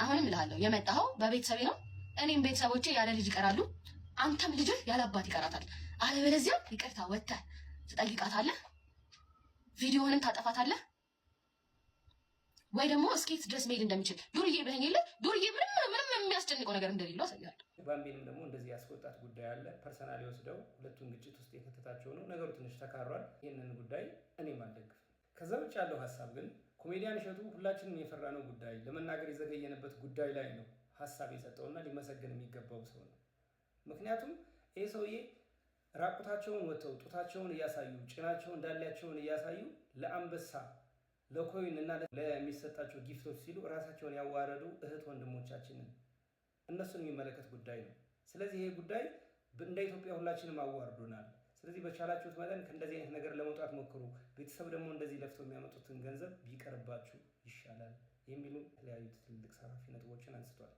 አሁንም እልሃለሁ የመጣኸው በቤተሰቤ ነው። እኔም ቤተሰቦቼ ያለ ልጅ ይቀራሉ። አንተም ልጅ ያለ አባት ይቀራታል። አለበለዚያ ይቅርታ ወጥተህ ትጠይቃታለህ፣ ቪዲዮውንም ታጠፋታለህ፣ ወይ ደግሞ እስኬት ድረስ መሄድ እንደሚችል ዱርዬ ብለኸኝ የለ ዱርዬ ምንም የሚያስጨንቀው ነገር እንደሌለው አሳያለሁ። ባምቢንም ደግሞ እንደዚህ ያስቆጣት ጉዳይ አለ። ፐርሰናሊ ወስደው ሁለቱን ግጭት ውስጥ የከተታቸው ነው። ነገሩ ትንሽ ተካሯል። ይህንን ጉዳይ እኔም አልደግፍም። ከዛ ውጭ ያለው ሀሳብ ግን ኮሜዲያን እሸቱ ሁላችንም የፈራነው ጉዳይ ለመናገር የዘገየንበት ጉዳይ ላይ ነው ሀሳብ የሰጠውና ሊመሰገን የሚገባው ሰው ነው። ምክንያቱም ይህ ሰውዬ ራቁታቸውን ወጥተው ጡታቸውን እያሳዩ ጭናቸውን እንዳላቸውን እያሳዩ ለአንበሳ ለኮይን እና ለሚሰጣቸው ጊፍቶች ሲሉ ራሳቸውን ያዋረዱ እህት ወንድሞቻችንን እነሱን የሚመለከት ጉዳይ ነው። ስለዚህ ይሄ ጉዳይ እንደ ኢትዮጵያ ሁላችንም አዋርዶናል። ስለዚህ በቻላችሁት መጠን ከእንደዚህ አይነት ነገር ለመውጣት ሞክሩ። ቤተሰብ ደግሞ እንደዚህ ለፍተው የሚያመጡትን ገንዘብ ቢቀርባችሁ ይሻላል የሚሉ የተለያዩ ትልልቅ ሰፋፊ ነጥቦችን አንስቷል።